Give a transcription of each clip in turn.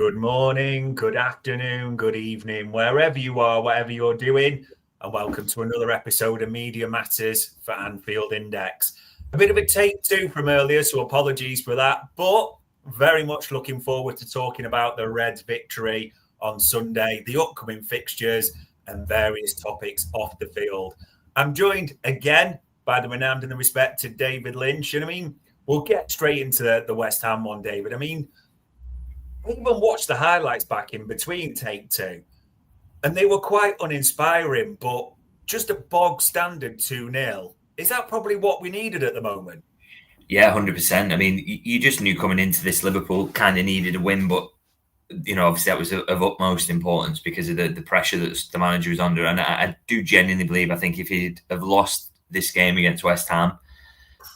Good morning, good afternoon, good evening, wherever you are, whatever you're doing, and welcome to another episode of Media Matters for Anfield Index. A bit of a take two from earlier, so apologies for that, but very much looking forward to talking about the Reds' victory on Sunday, the upcoming fixtures, and various topics off the field. I'm joined again by the renowned and the respected David Lynch, and we'll get straight into the West Ham one, David. I even watched the highlights back in between take two, and they were quite uninspiring, but just a bog standard 2-0. Is that probably what we needed at the moment? Yeah, 100%. You just knew coming into this Liverpool kind of needed a win, but obviously that was of utmost importance because of the pressure that the manager was under. And I do genuinely believe, I think if he'd have lost this game against West Ham,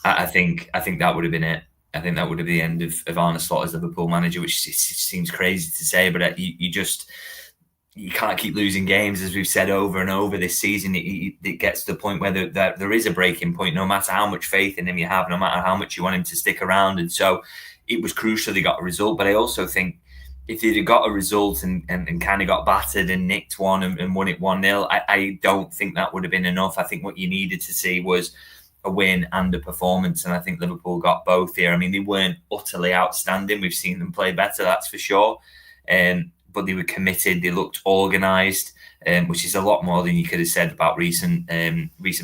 I think that would have been it. I think that would have been the end of Arne Slot as Liverpool manager, which seems crazy to say, but you can't keep losing games, as we've said over and over this season. It gets to the point where there is a breaking point, no matter how much faith in him you have, no matter how much you want him to stick around. And so it was crucial they got a result. But I also think if they'd have got a result and kind of got battered and nicked one and won it 1-0, I don't think that would have been enough. I think what you needed to see was a win and a performance, and I think Liverpool got both here. They weren't utterly outstanding. We've seen them play better, that's for sure. But they were committed. They looked organised, which is a lot more than you could have said about recent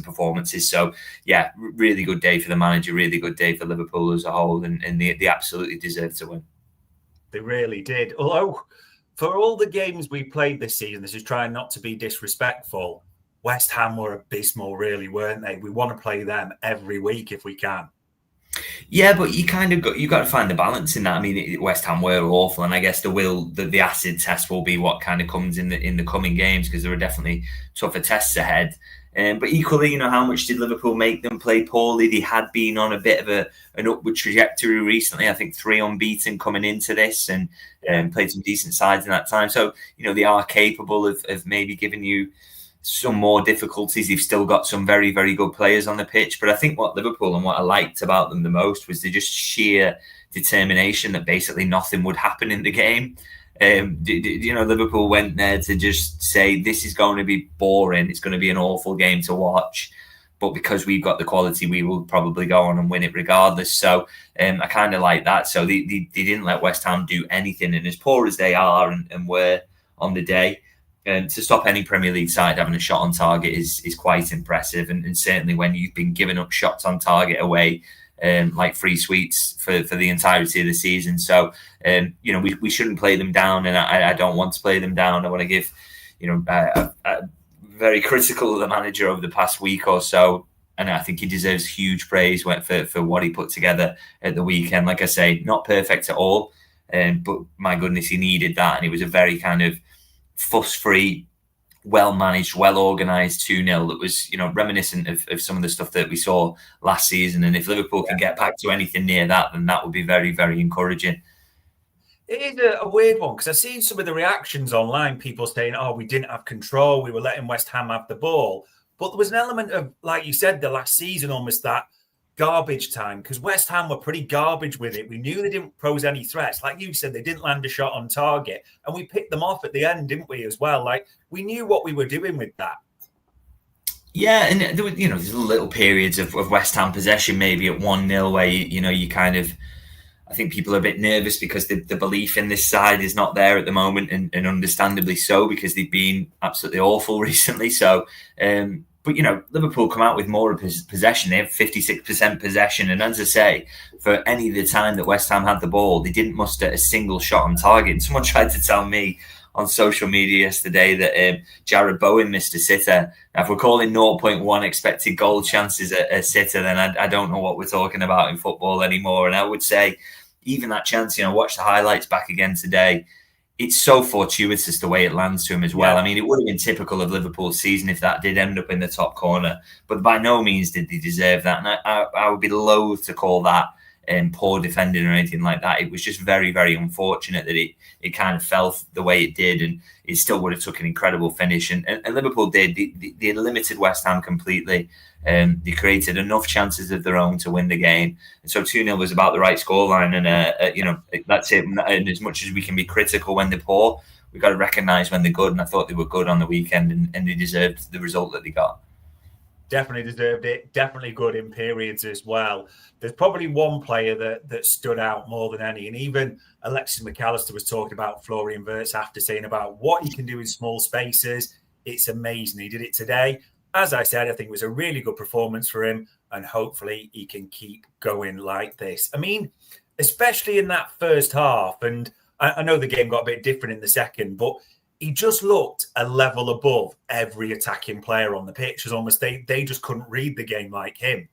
performances. So, yeah, really good day for the manager, really good day for Liverpool as a whole, and they absolutely deserved to win. They really did. Although, for all the games we played this season, this is trying not to be disrespectful, West Ham were abysmal, really, weren't they? We want to play them every week if we can. Yeah, but you got to find the balance in that. West Ham were awful, and I guess the acid test will be what kind of comes in the coming games, because there are definitely tougher tests ahead. But equally, how much did Liverpool make them play poorly? They had been on a bit of an upward trajectory recently. I think 3 unbeaten coming into this, and played some decent sides in that time. So they are capable of maybe giving you some more difficulties. They've still got some very, very good players on the pitch. But I think what Liverpool and what I liked about them the most was the just sheer determination that basically nothing would happen in the game. Liverpool went there to just say, this is going to be boring. It's going to be an awful game to watch. But because we've got the quality, we will probably go on and win it regardless. So I kind of like that. So they didn't let West Ham do anything. And as poor as they are and were on the day, to stop any Premier League side having a shot on target is quite impressive. And certainly when you've been giving up shots on target away, like free sweets for the entirety of the season. So, we shouldn't play them down, and I don't want to play them down. I want to give, very critical of the manager over the past week or so. And I think he deserves huge praise for what he put together at the weekend. Like I say, not perfect at all, but my goodness, he needed that. And it was a very kind of fuss-free, well-managed, well-organised 2-0 that was, reminiscent of some of the stuff that we saw last season. And if Liverpool can get back to anything near that, then that would be very, very encouraging. It is a weird one, because I've seen some of the reactions online, people saying, we didn't have control, we were letting West Ham have the ball. But there was an element of, like you said, the last season, almost that garbage time, because West Ham were pretty garbage with it. We knew they didn't pose any threats. Like you said, they didn't land a shot on target, and we picked them off at the end, didn't we, as well? Like, we knew what we were doing with that. Yeah, and there were, there's little periods of West Ham possession, maybe at 1-0, where you kind of, I think people are a bit nervous because the belief in this side is not there at the moment, and understandably so, because they've been absolutely awful recently. So, but, Liverpool come out with more possession. They have 56% possession. And as I say, for any of the time that West Ham had the ball, they didn't muster a single shot on target. And someone tried to tell me on social media yesterday that Jared Bowen missed a sitter. Now, if we're calling 0.1 expected goal chances a sitter, then I don't know what we're talking about in football anymore. And I would say even that chance, watch the highlights back again today. It's so fortuitous the way it lands to him as well. Yeah. It would have been typical of Liverpool's season if that did end up in the top corner, but by no means did they deserve that. And I would be loath to call that poor defending or anything like that. It was just very, very unfortunate that it kind of fell the way it did, and it still would have took an incredible finish. And Liverpool did. They limited West Ham completely. They created enough chances of their own to win the game. And so 2-0 was about the right scoreline. And, that's it. And as much as we can be critical when they're poor, we've got to recognise when they're good. And I thought they were good on the weekend, and they deserved the result that they got. Definitely deserved it. Definitely good in periods as well. There's probably one player that stood out more than any. And even Alexis McAllister was talking about Florian Wirtz after saying about what he can do in small spaces. It's amazing. He did it today. As I said, I think it was a really good performance for him, and hopefully he can keep going like this. I mean, especially in that first half, and I know the game got a bit different in the second, but he just looked a level above every attacking player on the pitch. As almost they just couldn't read the game like him.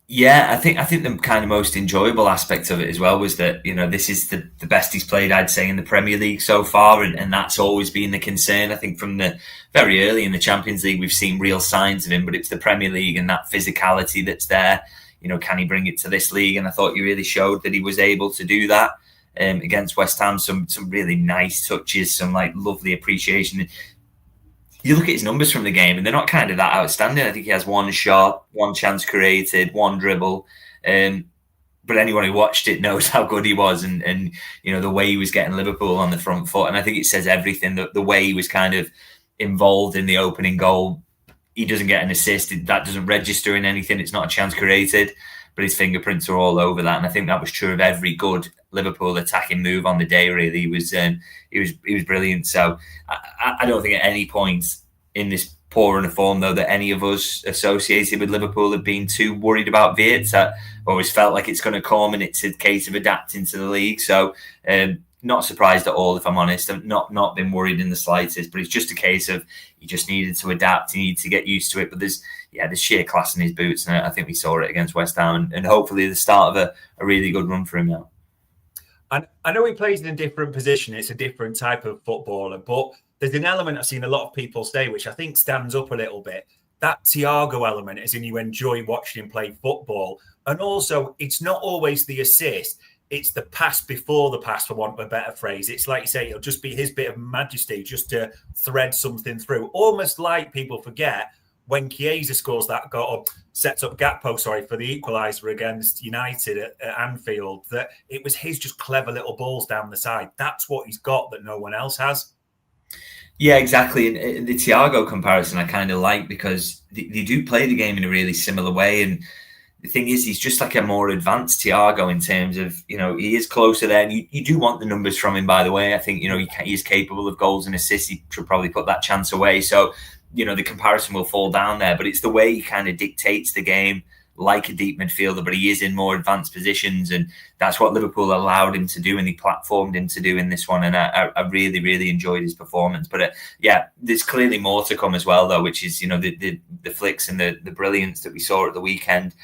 Yeah, I think the kind of most enjoyable aspect of it as well was that, this is the best he's played, I'd say, in the Premier League so far, and that's always been the concern. I think from the very early in the Champions League, we've seen real signs of him, but it's the Premier League and that physicality that's there. Can he bring it to this league? And I thought he really showed that he was able to do that against West Ham. Some really nice touches, some lovely appreciation. You look at his numbers from the game, and they're not kind of that outstanding. I think he has one shot, one chance created, one dribble. But anyone who watched it knows how good he was, and the way he was getting Liverpool on the front foot. And I think it says everything. The way he was kind of involved in the opening goal. He doesn't get an assist. That doesn't register in anything. It's not a chance created, but his fingerprints are all over that. And I think that was true of every good Liverpool attacking move on the day. Really, he was brilliant. So I don't think at any point in this poor run of form, though, that any of us associated with Liverpool have been too worried about Wirtz. I always felt like it's going to come, and it's a case of adapting to the league. So not surprised at all, if I'm honest. I've not been worried in the slightest, but it's just a case of he just needed to adapt. He needed to get used to it. But there's sheer class in his boots, and I think we saw it against West Ham, and hopefully the start of a really good run for him now. And I know he plays in a different position. It's a different type of footballer, but there's an element I've seen a lot of people say, which I think stands up a little bit. That Thiago element, as in you enjoy watching him play football. And also, it's not always the assist. It's the pass before the pass, for want of a better phrase. It's like you say, it'll just be his bit of majesty just to thread something through. Almost like people forget when Chiesa scores that goal, sets up Gakpo, for the equaliser against United at Anfield, that it was his just clever little balls down the side. That's what he's got that no one else has. Yeah, exactly. And the Thiago comparison I kind of like, because they do play the game in a really similar way. And the thing is, he's just like a more advanced Thiago in terms of, he is closer there. And you do want the numbers from him, by the way. I think, he is capable of goals and assists. He should probably put that chance away. So, the comparison will fall down there. But it's the way he kind of dictates the game like a deep midfielder, but he is in more advanced positions. And that's what Liverpool allowed him to do, and he platformed him to do in this one. And I really, really enjoyed his performance. But there's clearly more to come as well, though, which is, the flicks and the brilliance that we saw at the weekend.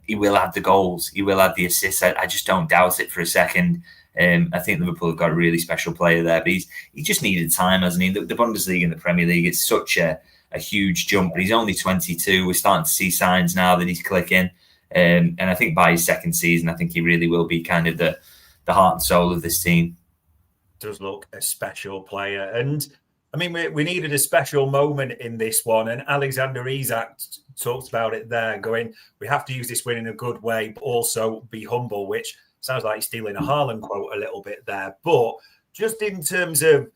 He will have the goals. He will have the assists. I just don't doubt it for a second. I think Liverpool have got a really special player there, but he just needed time, hasn't he? The Bundesliga and the Premier League, it's such a huge jump, but he's only 22. We're starting to see signs now that he's clicking. And I think by his second season, I think he really will be kind of the heart and soul of this team. Does look a special player. And I mean, we needed a special moment in this one. And Alexander Isak talked about it there, going, we have to use this win in a good way, but also be humble, which sounds like he's stealing a Haaland quote a little bit there. But just in terms of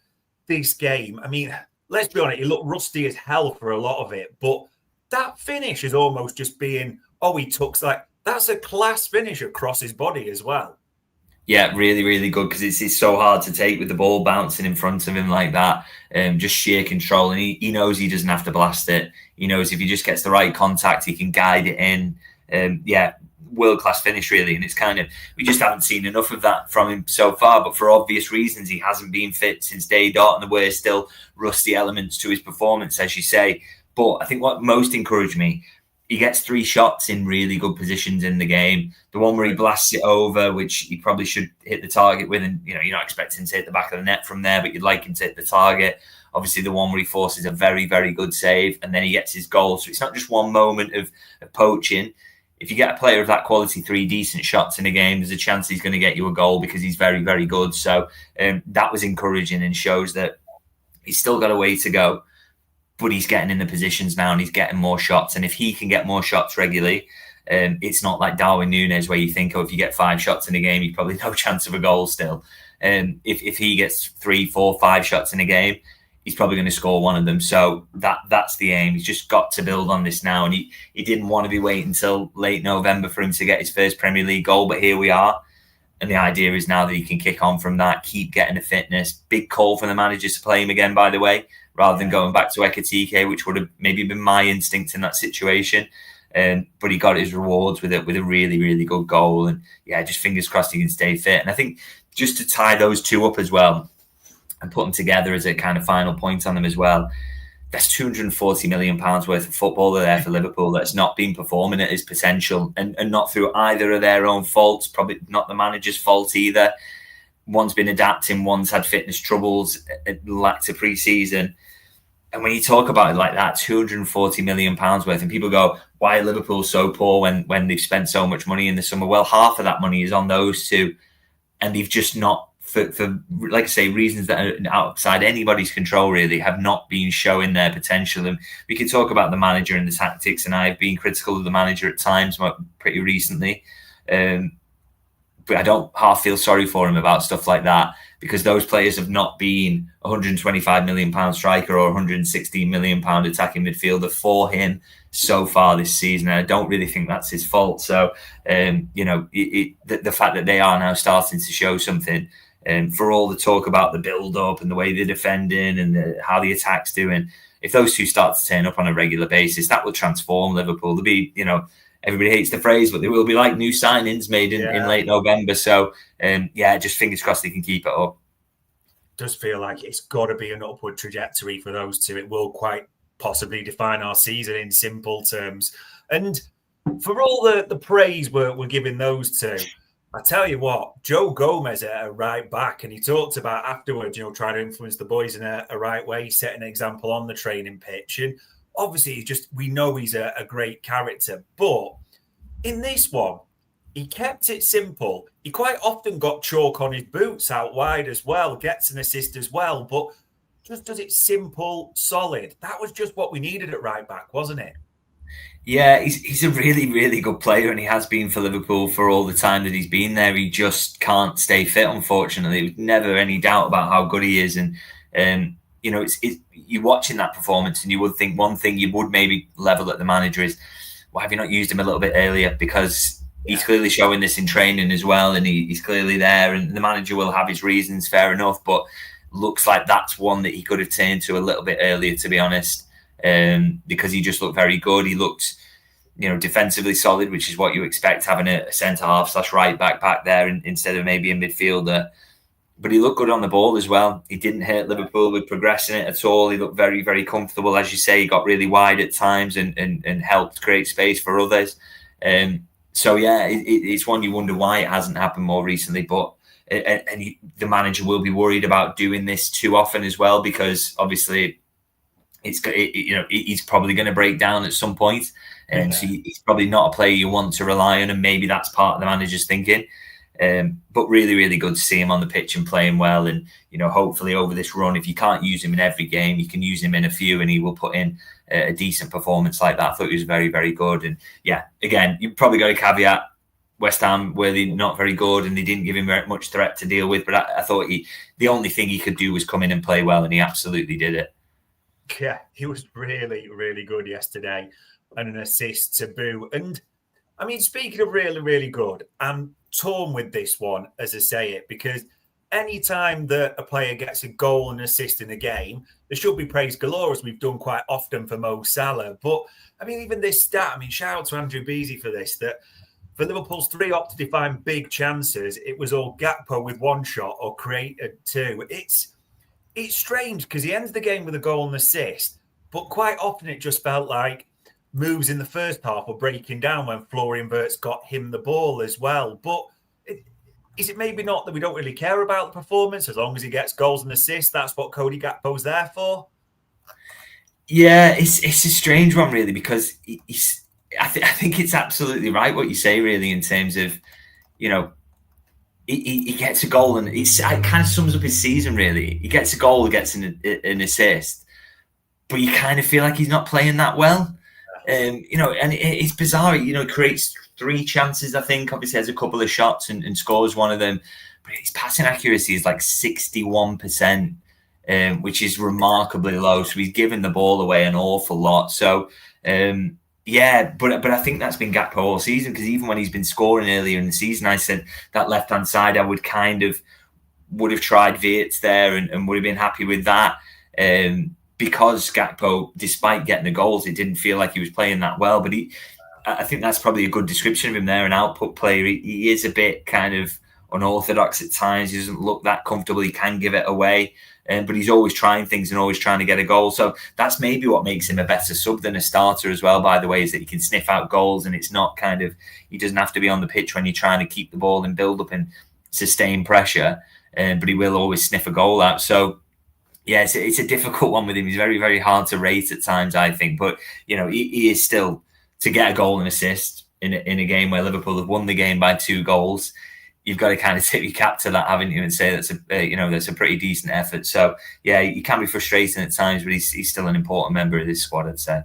this game, I mean, let's be honest, he looked rusty as hell for a lot of it. But that finish is almost just being, that's a class finish across his body as well. Yeah, really, really good, because it's so hard to take with the ball bouncing in front of him like that. Just sheer control. And he knows he doesn't have to blast it. He knows if he just gets the right contact, he can guide it in. World-class finish, really. And it's kind of, we just haven't seen enough of that from him so far. But for obvious reasons, he hasn't been fit since day dot, and there were still rusty elements to his performance, as you say. But I think what most encouraged me, he gets 3 shots in really good positions in the game. The one where he blasts it over, which he probably should hit the target with, and you're not expecting to hit the back of the net from there, but you'd like him to hit the target. Obviously, the one where he forces a very, very good save, and then he gets his goal. So it's not just one moment of poaching. if you get a player of that quality 3 decent shots in a game, there's a chance he's going to get you a goal because he's very, very good. So that was encouraging and shows that he's still got a way to go, but he's getting in the positions now and he's getting more shots. And if he can get more shots regularly, it's not like Darwin Núñez where you think, oh, if you get 5 shots in a game, you've probably no chance of a goal still. If he gets 3, 4, 5 shots in a game, he's probably going to score one of them. So that's the aim. He's just got to build on this now. And he didn't want to be waiting until late November for him to get his first Premier League goal, but here we are. And the idea is now that he can kick on from that, keep getting the fitness. Big call for the manager to play him again, by the way, rather than going back to Ekitike, which would have maybe been my instinct in that situation. But he got his rewards with a really, really good goal. And yeah, just fingers crossed he can stay fit. And I think just to tie those two up as well, and put them together as a kind of final point on them as well. There's £240 million worth of footballer there for Liverpool that's not been performing at his potential and not through either of their own faults, probably not the manager's fault either. One's been adapting, one's had fitness troubles, lacked a pre-season. And when you talk about it like that, £240 million worth, and people go, why are Liverpool so poor when they've spent so much money in the summer? Well, half of that money is on those two, and they've just not, for like I say, reasons that are outside anybody's control, really, have not been showing their potential. And we can talk about the manager and the tactics, and I've been critical of the manager at times pretty recently. But I don't half feel sorry for him about stuff like that, because those players have not been £125 million striker or £116 million attacking midfielder for him so far this season. And I don't really think that's his fault. So, the fact that they are now starting to show something, for all the talk about the build-up and the way they're defending and how the attack's doing, if those two start to turn up on a regular basis, that will transform Liverpool. They'll be, everybody hates the phrase, but they will be like new signings made in late November. So, just fingers crossed they can keep it up. Does feel like it's got to be an upward trajectory for those two. It will quite possibly define our season in simple terms. And for all the praise we're giving those two, I tell you what, Joe Gomez at a right back, and he talked about afterwards, trying to influence the boys in a right way, set an example on the training pitch. And obviously, we know he's a great character. But in this one, he kept it simple. He quite often got chalk on his boots out wide as well, gets an assist as well, but just does it simple, solid. That was just what we needed at right back, wasn't it? Yeah, he's a really, really good player, and he has been for Liverpool for all the time that he's been there. He just can't stay fit, unfortunately. There's never any doubt about how good he is. And, you're watching that performance and you would think one thing you would maybe level at the manager is, why have you not used him a little bit earlier? Because he's clearly showing this in training as well, and he's clearly there, and the manager will have his reasons, fair enough, but looks like that's one that he could have turned to a little bit earlier, to be honest. Because he just looked very good. He looked, defensively solid, which is what you expect, having a centre-half / right back there instead of maybe a midfielder. But he looked good on the ball as well. He didn't hurt Liverpool with progressing it at all. He looked very, very comfortable. As you say, he got really wide at times and helped create space for others. It's one you wonder why it hasn't happened more recently. But the manager will be worried about doing this too often as well, because obviously he's probably going to break down at some point. And so he's probably not a player you want to rely on, and maybe that's part of the manager's thinking. But really, really good to see him on the pitch and playing well. And, hopefully over this run, if you can't use him in every game, you can use him in a few, and he will put in a decent performance like that. I thought he was very, very good. And yeah, again, you've probably got a caveat. West Ham were they not very good, and they didn't give him very much threat to deal with. But I thought the only thing he could do was come in and play well, and he absolutely did it. Yeah, he was really, really good yesterday, and an assist to boot. And I mean, speaking of really, really good, I'm torn with this one as I say it, because any time that a player gets a goal and assist in a game, there should be praise galore, as we've done quite often for Mo Salah. But I mean, even this stat, shout out to Andrew Beasy for this, that for Liverpool's 3 up-to-define big chances, it was all Gakpo with 1 shot or created 2. It's strange because he ends the game with a goal and assist, but quite often it just felt like moves in the first half were breaking down when Florian Wirtz got him the ball as well. But is it maybe not that we don't really care about the performance? As long as he gets goals and assists, that's what Cody Gakpo's there for? Yeah, it's a strange one, really, because I think it's absolutely right what you say, really, in terms of, you know, he gets a goal and it kind of sums up his season, really. He gets a goal, gets an assist, but you kind of feel like he's not playing that well. You know, and it's bizarre. You know, he creates 3 chances, I think. Obviously, has a couple of shots and scores one of them. But his passing accuracy is like 61%, which is remarkably low. So he's given the ball away an awful lot. So, yeah, but I think that's been Gakpo all season, because even when he's been scoring earlier in the season, I said that left-hand side, I would have tried Wirtz there and would have been happy with that. Because Gakpo, despite getting the goals, it didn't feel like he was playing that well. But I think that's probably a good description of him there, an output player. He is a bit kind of unorthodox at times. He doesn't look that comfortable. He can give it away. But he's always trying things and always trying to get a goal. So that's maybe what makes him a better sub than a starter as well, by the way, is that he can sniff out goals, and it's not kind of, he doesn't have to be on the pitch when you're trying to keep the ball and build up and sustain pressure. But he will always sniff a goal out. So, yeah, it's a difficult one with him. He's very, very hard to rate at times, I think. But, you know, he is still, to get a goal and assist in a game where Liverpool have won the game by 2 goals, you've got to kind of tip your cap to that, haven't you, and say that's a pretty decent effort. So, yeah, he can be frustrating at times, but he's still an important member of this squad, I'd say.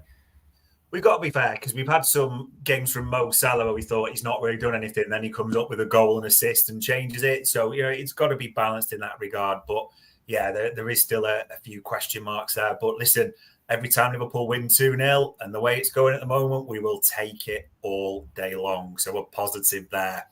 We've got to be fair, because we've had some games from Mo Salah where we thought he's not really done anything, and then he comes up with a goal and assist and changes it. So, you know, it's got to be balanced in that regard. But yeah, there is still a few question marks there. But listen, every time Liverpool win 2-0 and the way it's going at the moment, we will take it all day long. So we're positive there.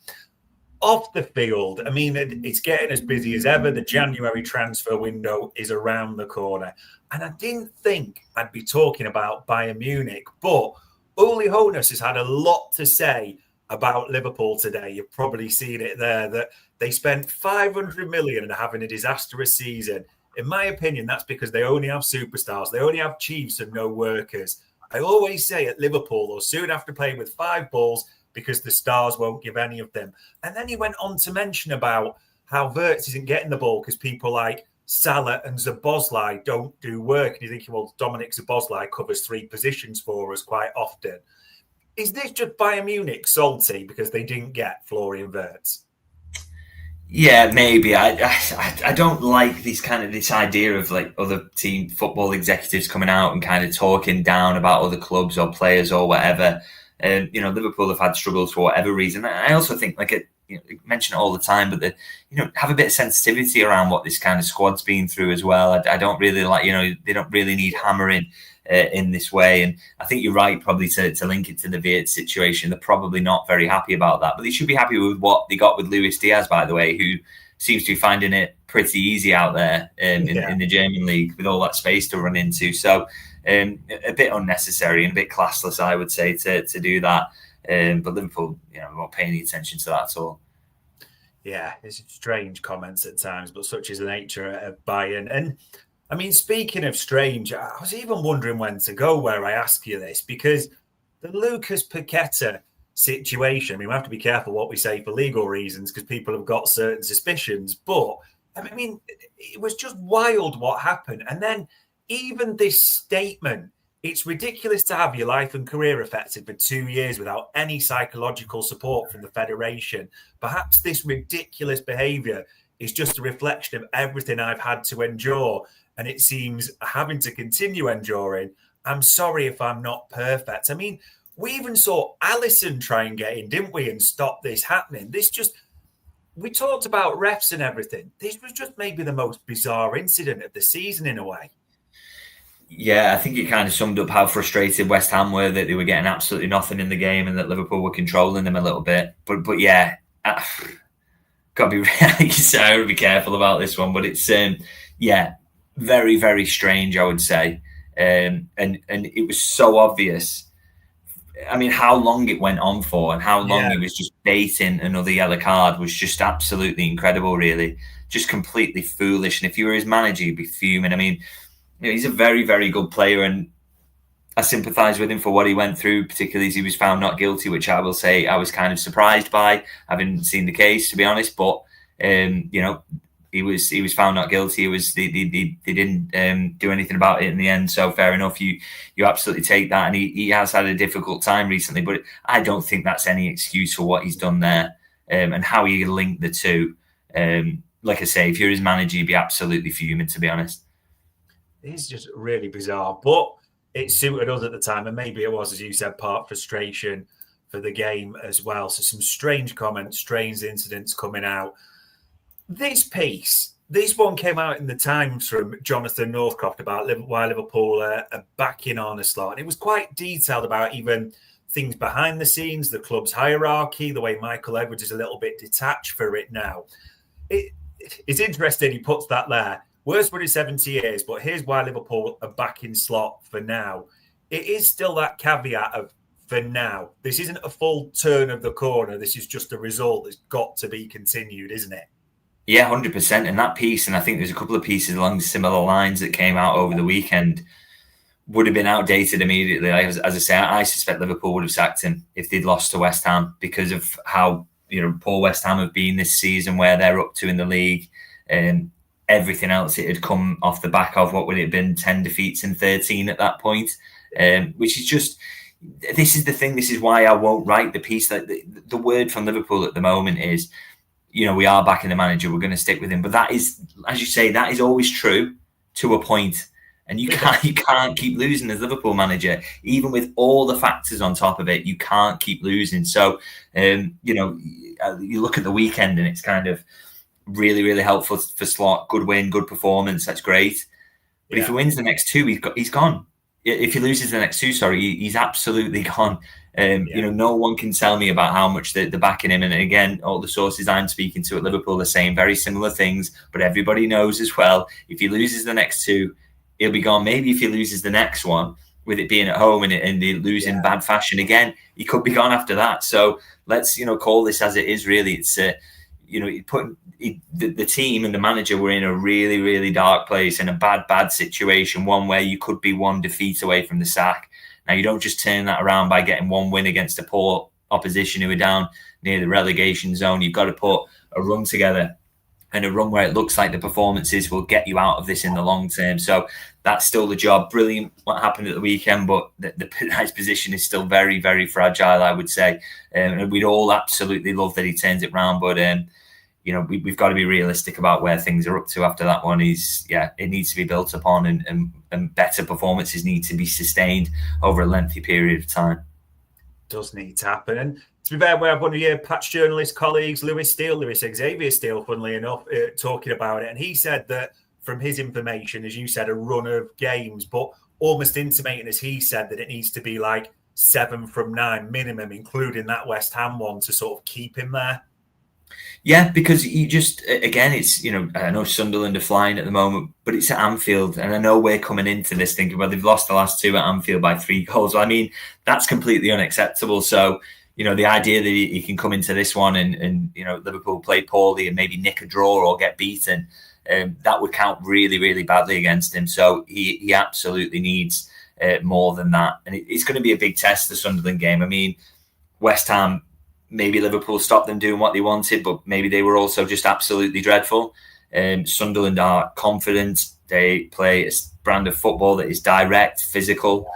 Off the field, I mean, it's getting as busy as ever. The January transfer window is around the corner. And I didn't think I'd be talking about Bayern Munich, but Uli Hoeneß has had a lot to say about Liverpool today. You've probably seen it there, that they spent 500 million and are having a disastrous season. In my opinion, that's because they only have superstars. They only have chiefs and no workers. I always say at Liverpool, they'll soon have to play with 5 balls because the stars won't give any of them. And then he went on to mention about how Wirtz isn't getting the ball because people like Salah and Szoboszlai don't do work. And you're thinking, well, Dominic Szoboszlai covers 3 positions for us quite often. Is this just Bayern Munich salty because they didn't get Florian Wirtz? Yeah, maybe. I don't like this idea of like other team football executives coming out and kind of talking down about other clubs or players or whatever. You know, Liverpool have had struggles for whatever reason. I also think, like, mention it all the time, but have a bit of sensitivity around what this kind of squad's been through as well. I don't really like, they don't really need hammering in this way. And I think you're right, probably to link it to the Wirtz situation. They're probably not very happy about that, but they should be happy with what they got with Luis Diaz, by the way, who seems to be finding it pretty easy out there in the German league with all that space to run into. So a bit unnecessary and a bit classless, I would say, to do that. But Liverpool, won't pay any attention to that at all. Yeah, it's strange comments at times, but such is the nature of Bayern. And I mean, speaking of strange, I was even wondering when to go where I ask you this, because the Lucas Paqueta situation, I mean, we have to be careful what we say for legal reasons because people have got certain suspicions, but I mean, it was just wild what happened. And then even this statement, it's ridiculous to have your life and career affected for 2 years without any psychological support from the federation. Perhaps this ridiculous behaviour is just a reflection of everything I've had to endure. And it seems having to continue enduring. I'm sorry if I'm not perfect. I mean, we even saw Alisson try and get in, didn't we, and stop this happening. We talked about refs and everything. This was just maybe the most bizarre incident of the season in a way. Yeah, I think it kind of summed up how frustrated West Ham were that they were getting absolutely nothing in the game and that Liverpool were controlling them a little bit. But yeah, got to be really so be careful about this one. But it's very, very strange, I would say, and it was so obvious. I mean, how long it went on for and how long he was just baiting another yellow card was just absolutely incredible. Really, just completely foolish. And if you were his manager, you'd be fuming. I mean, he's a very, very good player, and I sympathise with him for what he went through, particularly as he was found not guilty, which I will say I was kind of surprised by. I haven't seen the case, to be honest, but, he was found not guilty. They didn't do anything about it in the end. So fair enough. You absolutely take that, and he has had a difficult time recently. But I don't think that's any excuse for what he's done there, and how he linked the two. Like I say, if you're his manager, you'd be absolutely fuming, to be honest. It's just really bizarre, but it suited us at the time, and maybe it was, as you said, part frustration for the game as well. So some strange comments, strange incidents coming out. This one came out in the Times from Jonathan Northcroft about why Liverpool are backing Arne Slot. And it was quite detailed about even things behind the scenes, the club's hierarchy, the way Michael Edwards is a little bit detached for it now. It's interesting he puts that there. Worst but in 70 years, but here's why Liverpool are backing Slot for now. It is still that caveat of for now. This isn't a full turn of the corner. This is just a result that's got to be continued, isn't it? Yeah, 100%. And that piece, and I think there's a couple of pieces along similar lines that came out over the weekend, would have been outdated immediately. As I say, I suspect Liverpool would have sacked him if they'd lost to West Ham because of how poor West Ham have been this season, where they're up to in the league. Everything else, it had come off the back of, what would it have been, 10 defeats in 13 at that point, which is just, this is the thing, this is why I won't write the piece. That the word from Liverpool at the moment is, we are backing the manager, we're going to stick with him. But that is, as you say, that is always true to a point. And you can't keep losing as Liverpool manager, even with all the factors on top of it. You can't keep losing. So, you look at the weekend and it's kind of really, really helpful for Slot. Good win, good performance. That's great. But if he wins the next two, he's gone. If he loses the next two, he's absolutely gone. No one can tell me about how much they're backing him. And again, all the sources I'm speaking to at Liverpool are saying very similar things. But everybody knows as well, if he loses the next two, he'll be gone. Maybe if he loses the next one, with it being at home and they lose in bad fashion again, he could be gone after that. So let's call this as it is. Really, it's the team and the manager were in a really, really dark place, in a bad situation, one where you could be one defeat away from the sack. Now, you don't just turn that around by getting one win against a poor opposition who are down near the relegation zone. You've got to put a run together, and a run where it looks like the performances will get you out of this in the long term. So that's still the job. Brilliant what happened at the weekend, but the position is still very, very fragile, I would say. And we'd all absolutely love that he turns it round, but we've got to be realistic about where things are up to after that one. It needs to be built upon, and better performances need to be sustained over a lengthy period of time. Does need to happen. And to be fair, we have one of your patch journalist colleagues, Lewis Xavier Steele, funnily enough, talking about it. And he said that from his information, as you said, a run of games, but almost intimating, as he said, that it needs to be like 7 from 9 minimum, including that West Ham one, to sort of keep him there. Yeah, because you just, again, it's, I know Sunderland are flying at the moment, but it's at Anfield. And I know we're coming into this thinking, well, they've lost the last 2 at Anfield by 3 goals. I mean, that's completely unacceptable. So, the idea that he can come into this one and Liverpool play poorly and maybe nick a draw or get beaten, that would count really, really badly against him. So he absolutely needs more than that. And it's going to be a big test, the Sunderland game. I mean, West Ham, maybe Liverpool stopped them doing what they wanted, but maybe they were also just absolutely dreadful. Sunderland are confident. They play a brand of football that is direct, physical.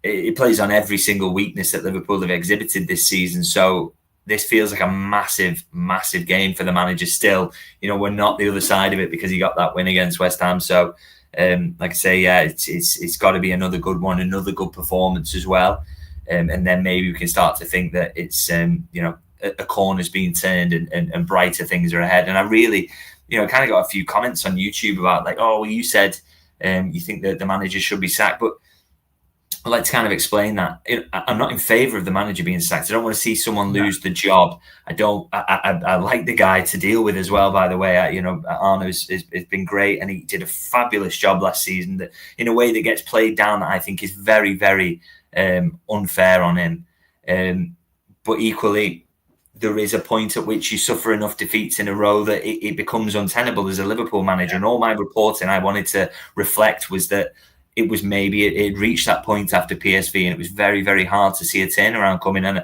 It plays on every single weakness that Liverpool have exhibited this season. So this feels like a massive, massive game for the manager still. We're not the other side of it because he got that win against West Ham. So, like I say, it's got to be another good one, another good performance as well. And then maybe we can start to think that it's, a corner's being turned and brighter things are ahead. And I really, kind of got a few comments on YouTube about like, oh, well, you said you think that the manager should be sacked. But let's kind of explain that. I'm not in favour of the manager being sacked. I don't want to see someone lose the job. I like the guy to deal with as well, by the way. Arne has been great, and he did a fabulous job last season that, in a way that gets played down, that I think is very, very unfair on him. But equally, there is a point at which you suffer enough defeats in a row that it becomes untenable as a Liverpool manager. And all my reporting I wanted to reflect was that it was maybe it reached that point after PSV, and it was very, very hard to see a turnaround coming. And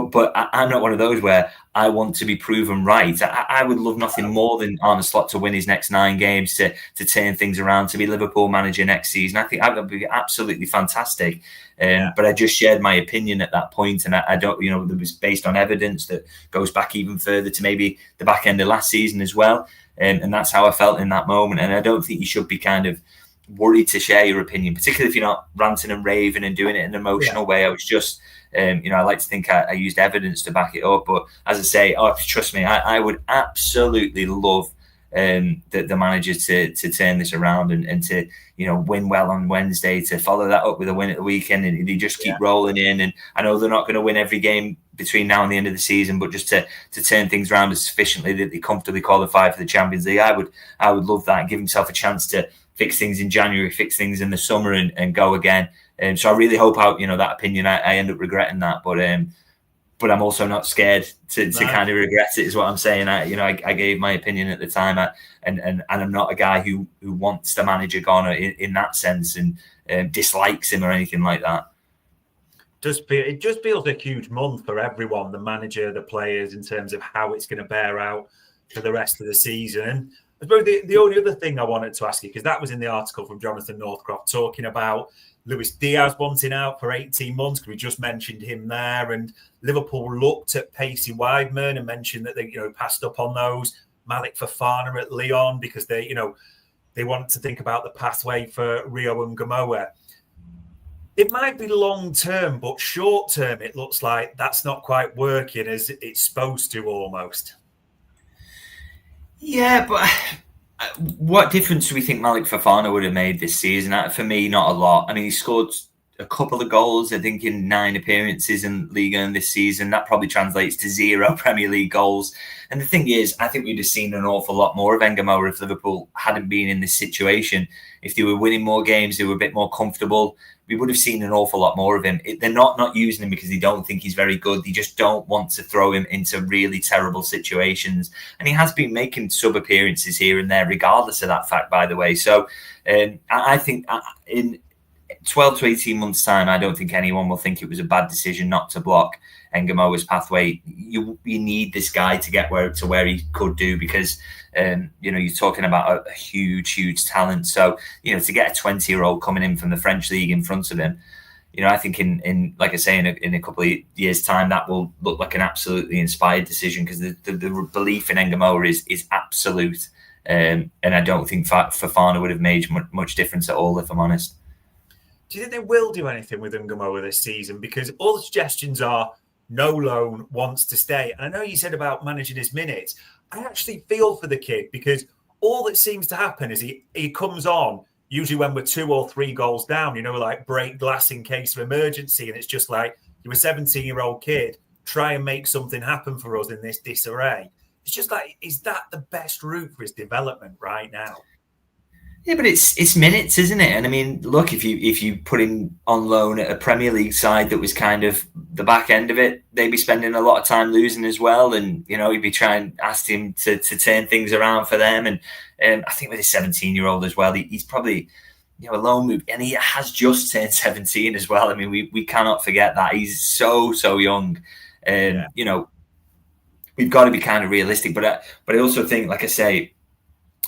but I'm not one of those where I want to be proven right. I would love nothing more than Arne Slot to win his next 9 games, to turn things around, to be Liverpool manager next season. I think that would be absolutely fantastic. But I just shared my opinion at that point, and I don't, it was based on evidence that goes back even further to maybe the back end of last season as well. And that's how I felt in that moment. And I don't think you should be kind of worried to share your opinion, particularly if you're not ranting and raving and doing it in an emotional way. I was just, I like to think I used evidence to back it up. But as I say, trust me, I would absolutely love the manager to turn this around and to win well on Wednesday, to follow that up with a win at the weekend, and they just keep rolling in. And I know they're not going to win every game between now and the end of the season, but just to turn things around sufficiently that they comfortably qualify for the Champions League, I would love that. Give himself a chance to fix things in January, fix things in the summer, and go again. So I really hope that opinion, I end up regretting that, but I'm also not scared to kind of regret it, is what I'm saying. I gave my opinion at the time, and I'm not a guy who wants the manager gone in that sense and dislikes him or anything like that. It just feels a huge month for everyone, the manager, the players, in terms of how it's going to bear out for the rest of the season. I suppose the only other thing I wanted to ask you, because that was in the article from Jonathan Northcroft, talking about Luis Diaz wanting out for 18 months, because we just mentioned him there, and Liverpool looked at Pacey Weidman and mentioned that they passed up on those. Malik Fofana at Lyon, because they want to think about the pathway for Rio and Gamoa. It might be long term, but short term, it looks like that's not quite working as it's supposed to, almost. Yeah, but what difference do we think Malik Fofana would have made this season? For me, not a lot. I mean, he scored a couple of goals, I think, in 9 appearances in Liga and this season. That probably translates to 0 Premier League goals. And the thing is, I think we'd have seen an awful lot more of Ngamoura if Liverpool hadn't been in this situation. If they were winning more games, they were a bit more comfortable, we would have seen an awful lot more of him. They're not using him because they don't think he's very good. They just don't want to throw him into really terrible situations. And he has been making sub-appearances here and there, regardless of that fact, by the way. So I think in 12 to 18 months' time, I don't think anyone will think it was a bad decision not to block Ngamoura's pathway. You need this guy to get to where he could do, because you're talking about a huge talent. So to get a 20-year-old coming in from the French league in front of him, I think in like I say, in a couple of years' time, that will look like an absolutely inspired decision, because the belief in Ngamoura is absolute, and I don't think Fofana would have made much difference at all, if I'm honest. Do you think they will do anything with Ngamoura this season? Because all the suggestions are no loan, wants to stay. And I know you said about managing his minutes. I actually feel for the kid, because all that seems to happen is he comes on, usually when we're 2 or 3 goals down, like break glass in case of emergency. And it's just like, you're a 17-year-old kid, try and make something happen for us in this disarray. It's just like, is that the best route for his development right now? Yeah, but it's minutes, isn't it? And I mean, look, if you put him on loan at a Premier League side that was kind of the back end of it, they'd be spending a lot of time losing as well. And, he'd be trying to ask him to turn things around for them. And I think with his 17-year-old as well, he's probably, a loan move. And he has just turned 17 as well. I mean, we cannot forget that. He's so young. And, we've got to be kind of realistic. But I also think, like I say,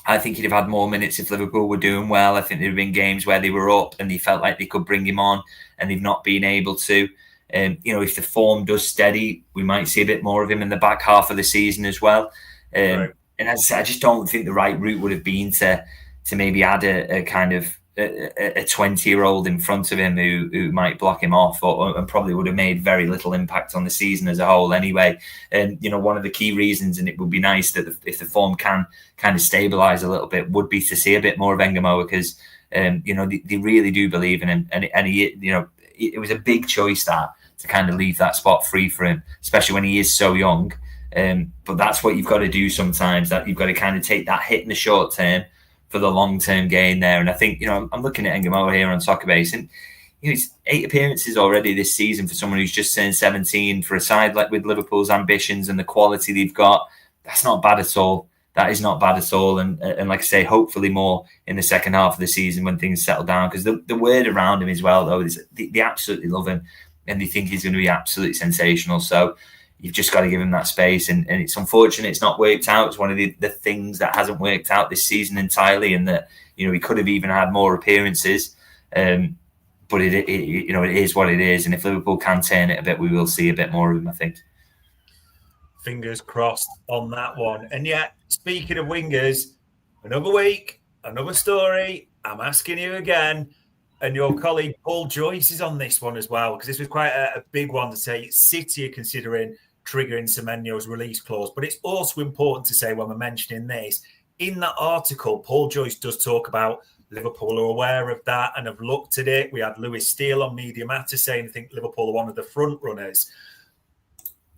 I think he'd have had more minutes if Liverpool were doing well. I think there have been games where they were up and they felt like they could bring him on, and they've not been able to. If the form does steady, we might see a bit more of him in the back half of the season as well. Right. And as I said, I just don't think the right route would have been to maybe add a kind of a 20-year-old in front of him who might block him off, and probably would have made very little impact on the season as a whole anyway. And one of the key reasons, and it would be nice that if the form can kind of stabilise a little bit, would be to see a bit more of Ngamoura, because they really do believe in him, and he it was a big choice to kind of leave that spot free for him, especially when he is so young. But that's what you've got to do sometimes, that you've got to kind of take that hit in the short term for the long-term gain there. And I think, I'm looking at Ngamoura here on Soccer Base, and he's 8 appearances already this season for someone who's just turned 17, for a side like with Liverpool's ambitions and the quality they've got. That's not bad at all. That is not bad at all. And like I say, hopefully more in the second half of the season when things settle down, because the word around him as well, though, is they absolutely love him. and they think he's going to be absolutely sensational. So you've just got to give him that space. And it's unfortunate it's not worked out. It's one of the things that hasn't worked out this season entirely, and that, he could have even had more appearances. But it is what it is. And if Liverpool can turn it a bit, we will see a bit more of him, I think. Fingers crossed on that one. And yet, speaking of wingers, another week, another story. I'm asking you again. And your colleague Paul Joyce is on this one as well, because this was quite a big one to say. City are considering triggering Semenyo's release clause. But it's also important to say, when we're mentioning this, in that article, Paul Joyce does talk about Liverpool are aware of that and have looked at it. We had Lewis Steele on Media Matters saying, I think Liverpool are one of the front runners.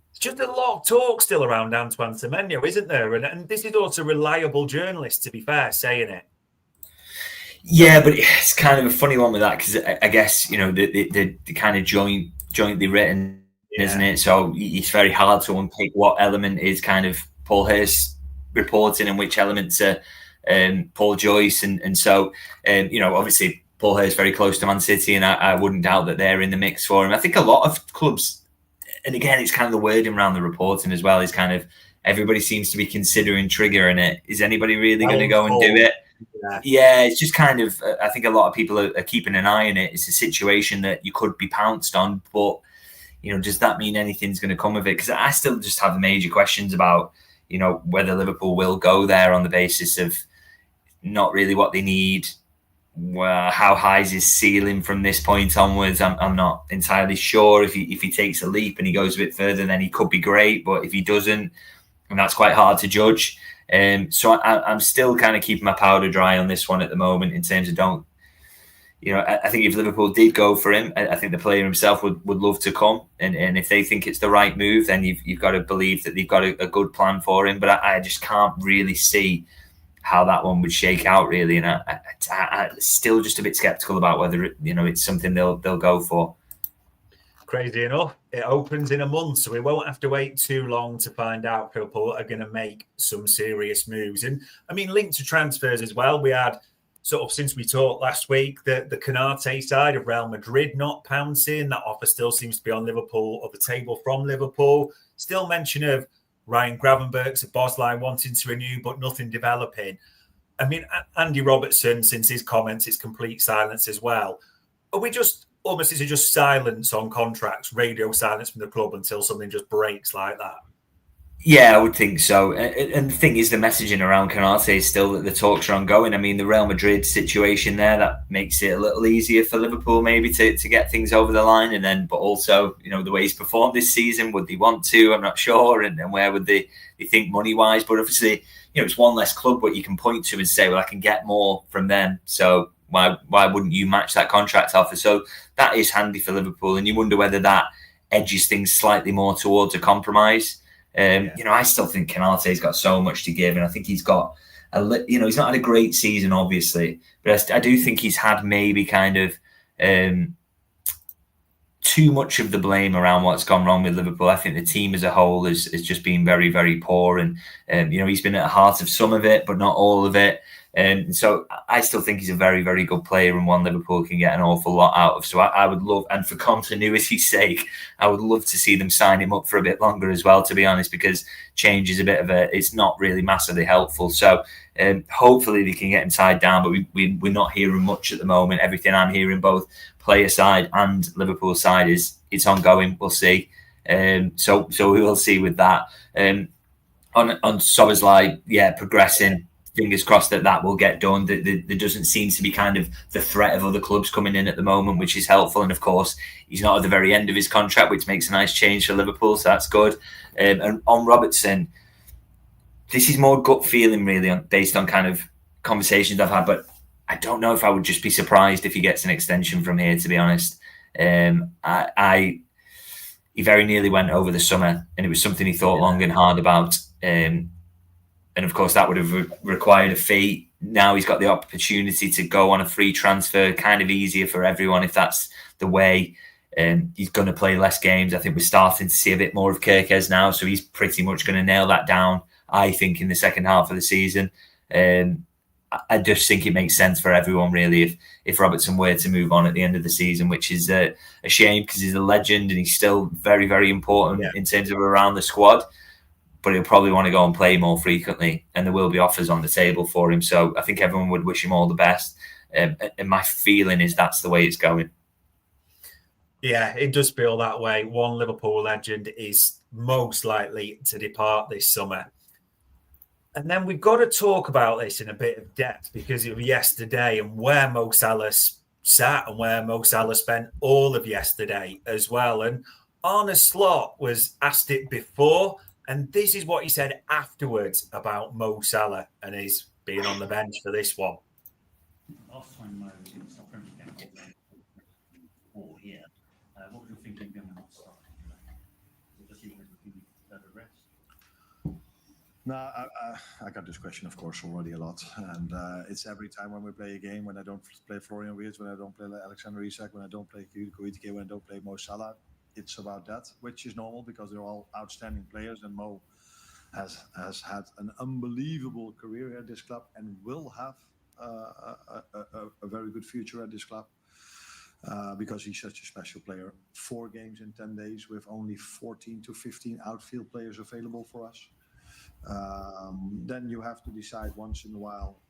It's just a lot of talk still around Antoine Semenyo, isn't there? And this is also reliable journalist, to be fair, saying it. Yeah, but it's kind of a funny one with that, because I guess, the kind of jointly written, isn't it? So it's very hard to unpick what element is kind of Paul Hurst reporting and which elements are Paul Joyce. And so, obviously Paul Hurst very close to Man City, and I wouldn't doubt that they're in the mix for him. I think a lot of clubs, and again, it's kind of the wording around the reporting as well, is kind of everybody seems to be considering triggering it. Is anybody really going to go and do it? Yeah, it's just kind of, I think a lot of people are keeping an eye on it. It's a situation that you could be pounced on, but, does that mean anything's going to come of it? Because I still just have major questions about, whether Liverpool will go there on the basis of not really what they need. How high is his ceiling from this point onwards? I'm not entirely sure. If he takes a leap and he goes a bit further, then he could be great. But if he doesn't, and that's quite hard to judge. So I'm still kind of keeping my powder dry on this one at the moment, in terms of I think if Liverpool did go for him, I think the player himself would love to come. And if they think it's the right move, then you've got to believe that they've got a good plan for him. But I just can't really see how that one would shake out, really. And I'm still just a bit sceptical about whether it's something they'll go for. Crazy enough, it opens in a month, so we won't have to wait too long to find out if Liverpool are going to make some serious moves. And I mean, linked to transfers as well, we had sort of, since we talked last week, the Canate side of Real Madrid not pouncing. That offer still seems to be on Liverpool, or the table from Liverpool. Still mention of Ryan Gravenberch at Bosline wanting to renew, but nothing developing. I mean, Andy Robertson, since his comments, it's complete silence as well. Are we just almost, is it just silence on contracts, radio silence from the club until something just breaks like that? Yeah, I would think so. And the thing is, the messaging around Canate is still that the talks are ongoing. I mean, the Real Madrid situation there, that makes it a little easier for Liverpool maybe to get things over the line. And then, but also, the way he's performed this season, would they want to? I'm not sure. And where would they think money-wise? But obviously, it's one less club what you can point to and say, well, I can get more from them. So why wouldn't you match that contract offer? So that is handy for Liverpool. And you wonder whether that edges things slightly more towards a compromise. I still think Canate's got so much to give, and I think he's got he's not had a great season, obviously, but I do think he's had maybe kind of too much of the blame around what's gone wrong with Liverpool. I think the team as a whole has just been very, very poor, and he's been at the heart of some of it, but not all of it. So I still think he's a very, very good player, and one Liverpool can get an awful lot out of. So I would love, and for continuity's sake, I would love to see them sign him up for a bit longer as well, to be honest, because change is it's not really massively helpful. So hopefully they can get him tied down, but we're not hearing much at the moment. Everything I'm hearing, both player side and Liverpool side, is it's ongoing. We'll see. So we will see with that. On Szoboszlai, progressing. Fingers crossed that will get done. There doesn't seem to be kind of the threat of other clubs coming in at the moment, which is helpful. And of course, he's not at the very end of his contract, which makes a nice change for Liverpool. So that's good. And on Robertson, this is more gut feeling, really, based on kind of conversations I've had. But I don't know if I would just be surprised if he gets an extension from here, to be honest. He very nearly went over the summer, and it was something he thought long and hard about. And of course, that would have required a fee. Now he's got the opportunity to go on a free transfer, kind of easier for everyone if that's the way. He's going to play less games. I think we're starting to see a bit more of Kirkes now, so he's pretty much going to nail that down, I think, in the second half of the season. I just think it makes sense for everyone, really, if Robertson were to move on at the end of the season, which is a shame because he's a legend and he's still very, very important in terms of around the squad. But he'll probably want to go and play more frequently, and there will be offers on the table for him. So I think everyone would wish him all the best. And my feeling is that's the way it's going. Yeah, it does feel that way. One Liverpool legend is most likely to depart this summer. And then we've got to talk about this in a bit of depth because it was yesterday and where Mo Salah sat and where Mo Salah spent all of yesterday as well. And Arne Slot was asked it before, and this is what he said afterwards about Mo Salah and his being on the bench for this one. Last time Mo was in the South Premier League or here, what were you thinking going on start? Just you looking at the rest? No, I got this question, of course, already a lot. And it's every time when we play a game, when I don't play Florian Wirtz, when I don't play Alexander Isak, when I don't play Koitke, when I don't play Mo Salah, it's about that, which is normal because they're all outstanding players. And Mo has had an unbelievable career at this club and will have a very good future at this club. Because he's such a special player. 4 games in 10 days with only 14 to 15 outfield players available for us. Then you have to decide once in a while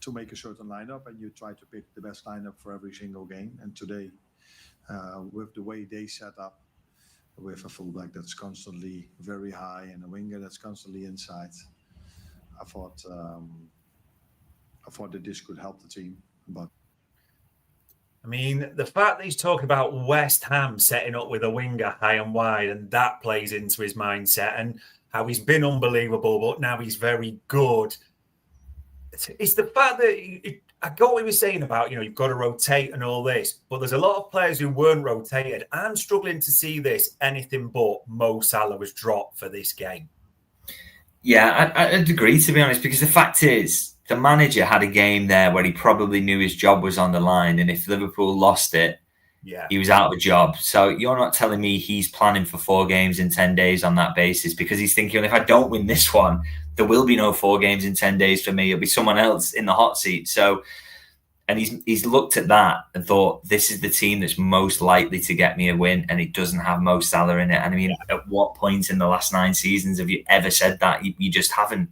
to make a certain lineup, and you try to pick the best lineup for every single game. And today, with the way they set up, with a fullback that's constantly very high and a winger that's constantly inside, I thought that this could help the team, but. I mean, the fact that he's talking about West Ham setting up with a winger high and wide, and that plays into his mindset and how he's been unbelievable, but now he's very good. It's the fact that I got what he was saying about, you've got to rotate and all this, but there's a lot of players who weren't rotated. I'm struggling to see this anything but Mo Salah was dropped for this game. Yeah, I'd agree, to be honest, because the fact is, the manager had a game there where he probably knew his job was on the line, and if Liverpool lost it, he was out of a job. So you're not telling me he's planning for 4 games in 10 days on that basis, because he's thinking, well, if I don't win this one, there will be no 4 games in 10 days for me. It'll be someone else in the hot seat. So, and he's looked at that and thought, this is the team that's most likely to get me a win, and it doesn't have Mo Salah in it. And I mean, at what point in the last 9 seasons have you ever said that? You just haven't.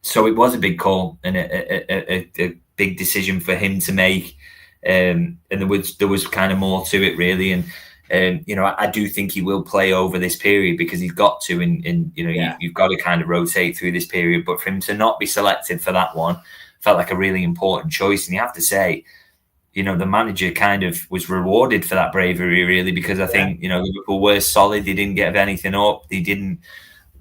So it was a big call and a big decision for him to make. And there was kind of more to it, really. And, I do think he will play over this period because he's got to. You've got to kind of rotate through this period. But for him to not be selected for that one felt like a really important choice. And you have to say, the manager kind of was rewarded for that bravery, really, because I think, Liverpool were solid. They didn't give anything up. They didn't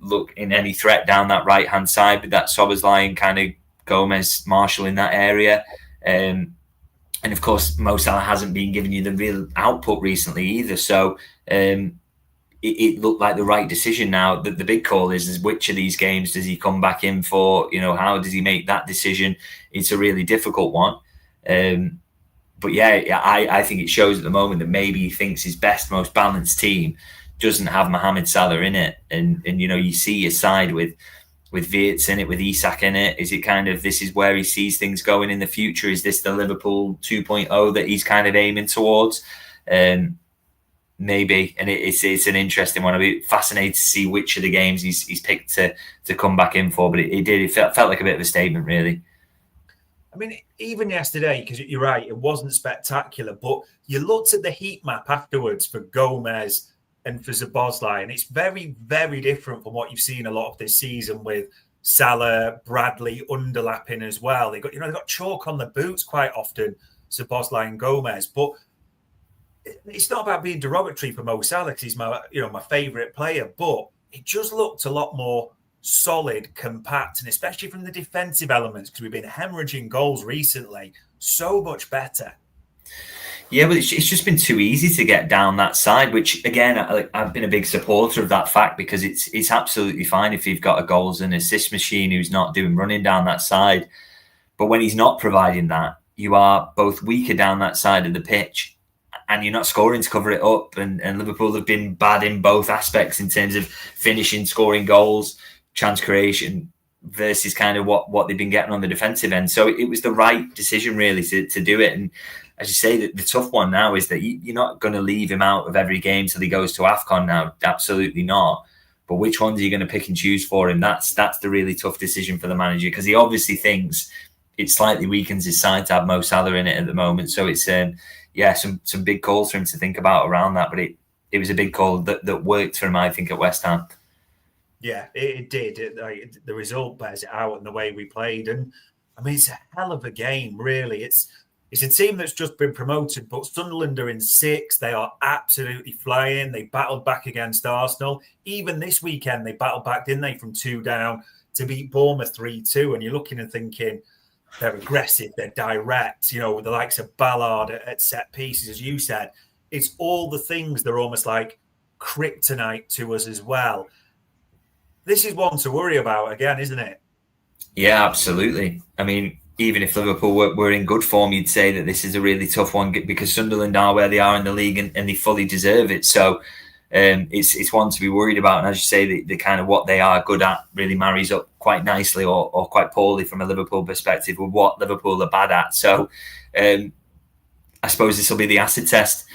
look in any threat down that right-hand side with that Szoboszlai, kind of Gomez, Marshall in that area. And of course, Mo Salah hasn't been giving you the real output recently either. So it looked like the right decision. Now, the big call is which of these games does he come back in for? How does he make that decision? It's a really difficult one. But yeah, I think it shows at the moment that maybe he thinks his best, most balanced team doesn't have Mohamed Salah in it, and you see a side with Wirtz in it, with Isak in it. Is it kind of, this is where he sees things going in the future? Is this the Liverpool 2.0 that he's kind of aiming towards? Maybe, and it's an interesting one. I'd be fascinated to see which of the games he's picked to come back in for. But it felt like a bit of a statement, really. I mean, even yesterday, because you're right, it wasn't spectacular, but you looked at the heat map afterwards for Gomez and for Szoboszlai, and it's very, very different from what you've seen a lot of this season with Salah, Bradley underlapping as well. They got chalk on the boots quite often, Szoboszlai and Gomez. But it's not about being derogatory for Mo Salah because he's my favourite player, but it just looked a lot more solid, compact, and especially from the defensive elements, because we've been hemorrhaging goals recently, so much better. Yeah, but it's just been too easy to get down that side, which, again, I've been a big supporter of that fact, because it's absolutely fine if you've got a goals and assist machine who's not doing running down that side. But when he's not providing that, you are both weaker down that side of the pitch and you're not scoring to cover it up. And Liverpool have been bad in both aspects in terms of finishing, scoring goals, chance creation. versus kind of what they've been getting on the defensive end. So it was the right decision really to do it. And as you say, the tough one now is that you're not going to leave him out of every game till he goes to AFCON now. Absolutely not. But which ones are you going to pick and choose for him? That's the really tough decision for the manager, because he obviously thinks it slightly weakens his side to have Mo Salah in it at the moment. So it's some big calls for him to think about around that. But it was a big call that worked for him, I think, at West Ham. Yeah, it did. The result bears it out and the way we played. And I mean, it's a hell of a game, really. It's a team that's just been promoted, but Sunderland are in 6th. They are absolutely flying. They battled back against Arsenal. Even this weekend, they battled back, didn't they, from 2 down to beat Bournemouth 3-2. And you're looking and thinking, they're aggressive, they're direct, with the likes of Ballard at set pieces, as you said. It's all the things that are almost like kryptonite to us as well. This is one to worry about again, isn't it? Yeah, absolutely. I mean, even if Liverpool were in good form, you'd say that this is a really tough one, because Sunderland are where they are in the league and they fully deserve it. So it's one to be worried about. And as you say, the kind of what they are good at really marries up quite nicely or quite poorly from a Liverpool perspective with what Liverpool are bad at. So I suppose this will be the acid test.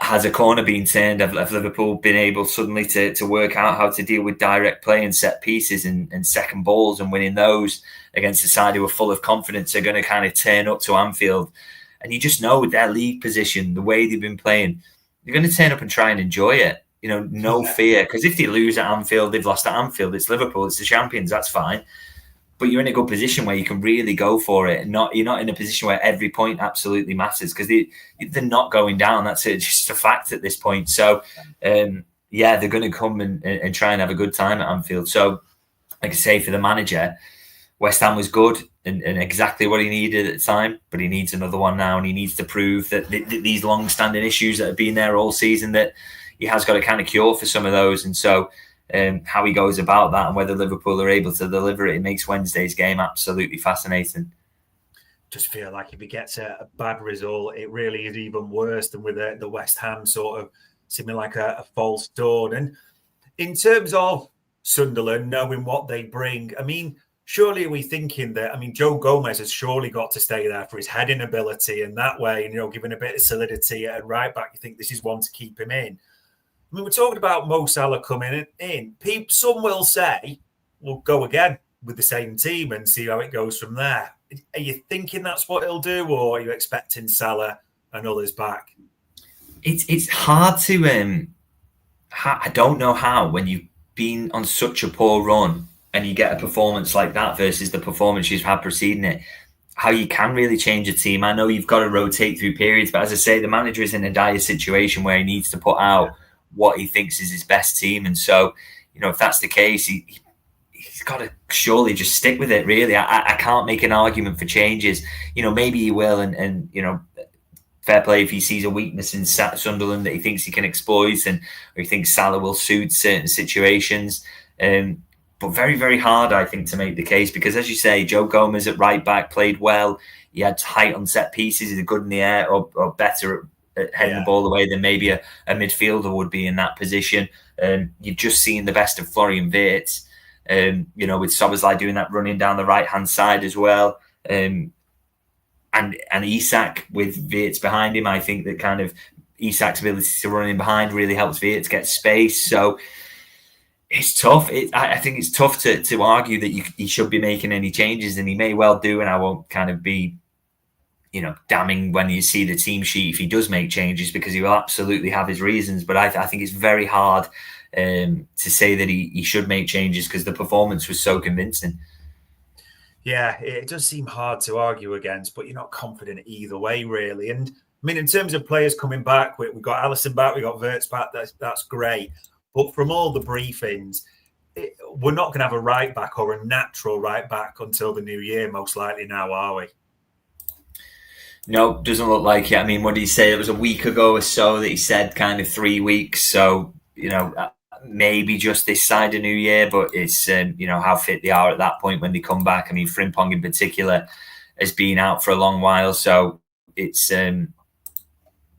Has a corner been turned? Have Liverpool been able suddenly to work out how to deal with direct play and set pieces and second balls and winning those against a side who are full of confidence are going to kind of turn up to Anfield? And you just know with their league position, the way they've been playing, they're going to turn up and try and enjoy it. No fear. Because if they lose at Anfield, they've lost at Anfield. It's Liverpool, it's the champions, that's fine. But you're in a good position where you can really go for it. You're not in a position where every point absolutely matters, because they're not going down. That's just a fact at this point. So, they're going to come and try and have a good time at Anfield. So, like I say, for the manager, West Ham was good and exactly what he needed at the time, but he needs another one now, and he needs to prove that these long-standing issues that have been there all season, that he has got a kind of cure for some of those. And so, how he goes about that and whether Liverpool are able to deliver it makes Wednesday's game absolutely fascinating. Just feel like if he gets a bad result, it really is even worse than with the West Ham sort of seeming like a false dawn. And in terms of Sunderland, knowing what they bring, I mean, surely are we thinking that, Joe Gomez has surely got to stay there for his heading ability, and that way, given a bit of solidity at right back, you think this is one to keep him in. We're talking about Mo Salah coming in. Some will say, we'll go again with the same team and see how it goes from there. Are you thinking that's what he'll do, or are you expecting Salah and others back? It's hard to... I don't know how, when you've been on such a poor run and you get a performance like that versus the performance you've had preceding it, how you can really change a team. I know you've got to rotate through periods, but as I say, the manager is in a dire situation where he needs to put out what he thinks is his best team. And so, if that's the case, he's got to surely just stick with it, really. I can't make an argument for changes. Maybe he will, and fair play if he sees a weakness in Sunderland that he thinks he can exploit, or he thinks Salah will suit certain situations. But very, very hard, I think, to make the case, because, as you say, Joe Gomez at right back played well. He had height on set pieces. He's good in the air, or better at heading the ball away than maybe a midfielder would be in that position. You've just seen the best of Florian Wirtz, with Szoboszlai doing that running down the right-hand side as well. And Isak with Wirtz behind him. I think that kind of Isak's ability to run in behind really helps Wirtz get space. So it's tough. I think it's tough to argue that he should be making any changes, and he may well do, and I won't kind of be damning when you see the team sheet if he does make changes, because he will absolutely have his reasons. But I think it's very hard to say that he should make changes, because the performance was so convincing. Yeah, it does seem hard to argue against, but you're not confident either way, really. And in terms of players coming back, we've got Alisson back, we've got Wirtz back, that's great. But from all the briefings, we're not going to have a right back or a natural right back until the new year, most likely now, are we? No, doesn't look like it. What did he say? It was a week ago or so that he said kind of 3 weeks. So, maybe just this side of New Year, but it's, how fit they are at that point when they come back. Frimpong in particular has been out for a long while. So it's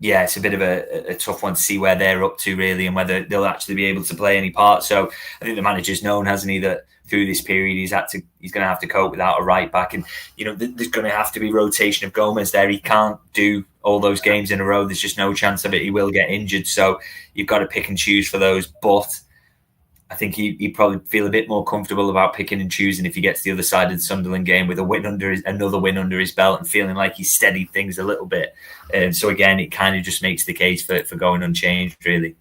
yeah, it's a bit of a tough one to see where they're up to, really, and whether they'll actually be able to play any part. So I think the manager's known, hasn't he, that through this period he's going to have to cope without a right back, and there's going to have to be rotation of Gomez there. He can't do all those games in a row. There's just no chance of it. He will get injured, so you've got to pick and choose for those. But I think he'd probably feel a bit more comfortable about picking and choosing if he gets the other side of the Sunderland game with another win under his belt and feeling like he's steadied things a little bit. So again, it kind of just makes the case for going unchanged, really.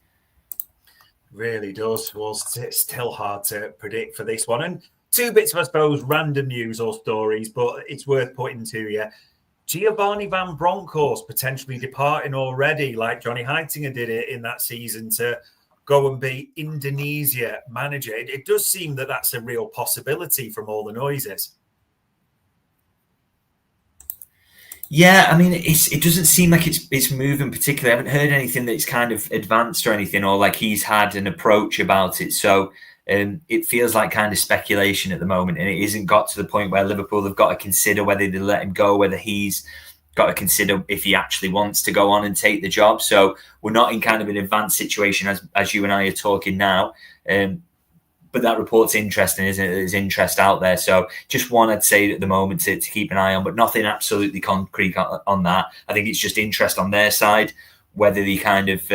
Really does. Well, it's still hard to predict for this one. And two bits of, I suppose, random news or stories, but it's worth putting to you. Giovanni Van Bronckhorst potentially departing already, like Johnny Heitinger did it in that season, to go and be Indonesia manager. It does seem that that's a real possibility from all the noises. Yeah, I mean, it doesn't seem like it's moving particularly. I haven't heard anything that's kind of advanced or anything, or like he's had an approach about it. So it feels like kind of speculation at the moment, and it isn't got to the point where Liverpool have got to consider whether they let him go, whether he's got to consider if he actually wants to go on and take the job. So we're not in kind of an advanced situation as you and I are talking now. But that report's interesting, isn't it? There's interest out there. So just one I'd say at the moment to keep an eye on, but nothing absolutely concrete on that. I think it's just interest on their side, whether they kind of,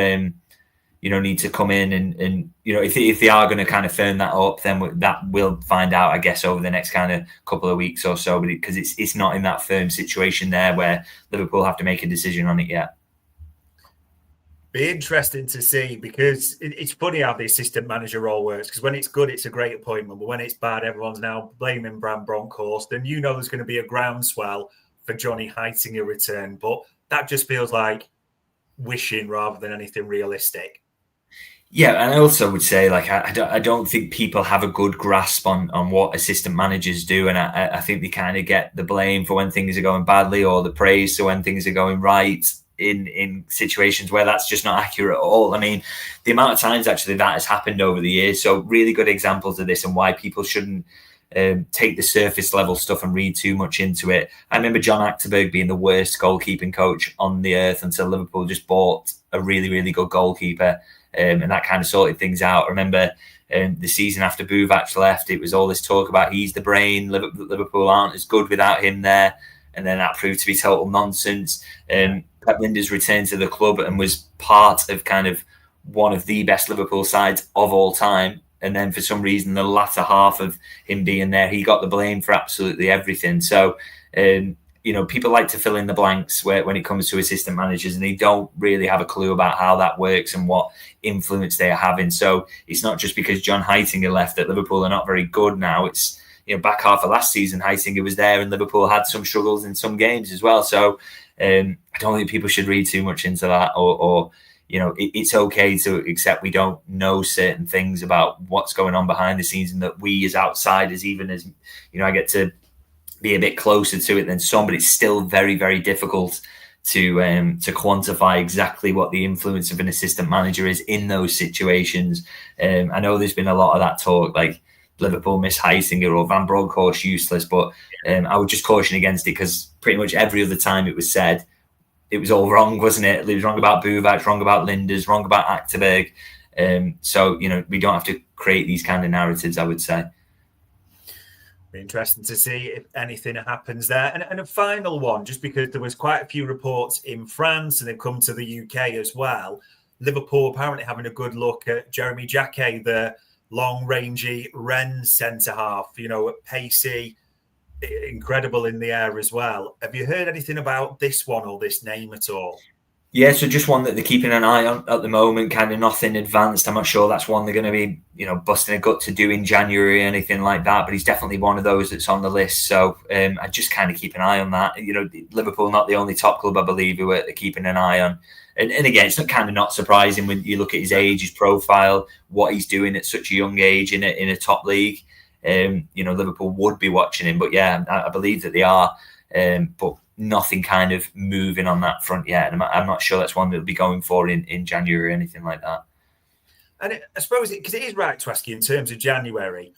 need to come in and if they are going to kind of firm that up, then that we'll find out, I guess, over the next kind of couple of weeks or so, because it's not in that firm situation there where Liverpool have to make a decision on it yet. Be interesting to see, because it's funny how the assistant manager role works, because when it's good, it's a great appointment, but when it's bad, everyone's now blaming Van Bronckhorst, and there's going to be a groundswell for Johnny Heitinger return, but that just feels like wishing rather than anything realistic. Yeah, and I also would say, like, I don't think people have a good grasp on what assistant managers do, and I think they kind of get the blame for when things are going badly, or the praise for when things are going right in situations where that's just not accurate at all. I mean, the amount of times actually that has happened over the years. So really good examples of this and why people shouldn't take the surface level stuff and read too much into it. I remember John Achterberg being the worst goalkeeping coach on the earth until Liverpool just bought a really, really good goalkeeper. And that kind of sorted things out. I remember the season after Buvac left, it was all this talk about he's the brain, Liverpool aren't as good without him there. And then that proved to be total nonsense. Pep Lijnders returned to the club and was part of kind of one of the best Liverpool sides of all time. And then for some reason, the latter half of him being there, he got the blame for absolutely everything. So, people like to fill in the blanks when it comes to assistant managers, and they don't really have a clue about how that works and what influence they are having. So it's not just because John Heitinger left that Liverpool are not very good now. It's, back half of last season, Heitinger was there and Liverpool had some struggles in some games as well. So I don't think people should read too much into that, or it's okay to accept we don't know certain things about what's going on behind the scenes, and that we as outsiders, even as, I get to be a bit closer to it than some, but it's still very, very difficult to quantify exactly what the influence of an assistant manager is in those situations. I know there's been a lot of that talk, like Liverpool miss Heitinger or Van Bronckhorst useless, but I would just caution against it, because pretty much every other time it was said, it was all wrong, wasn't it? It was wrong about Buvac, wrong about Lijnders, wrong about Achterberg. So, we don't have to create these kind of narratives, I would say. Be interesting to see if anything happens there. And a final one, just because there was quite a few reports in France and they've come to the UK as well. Liverpool apparently having a good look at Jeremy Jacquet, the long-rangey Rennes centre-half, pacey, incredible in the air as well. Have you heard anything about this one or this name at all? Yeah, so just one that they're keeping an eye on at the moment, kind of nothing advanced. I'm not sure that's one they're going to be, busting a gut to do in January or anything like that, but he's definitely one of those that's on the list. So I just kind of keep an eye on that. Liverpool not the only top club, I believe, who are keeping an eye on. And again, it's not surprising when you look at his age, his profile, what he's doing at such a young age in a top league. Liverpool would be watching him, but yeah, I believe that they are. But nothing kind of moving on that front yet. And I'm not sure that's one that will be going for in January or anything like that. And I suppose, because it is right to ask you in terms of January,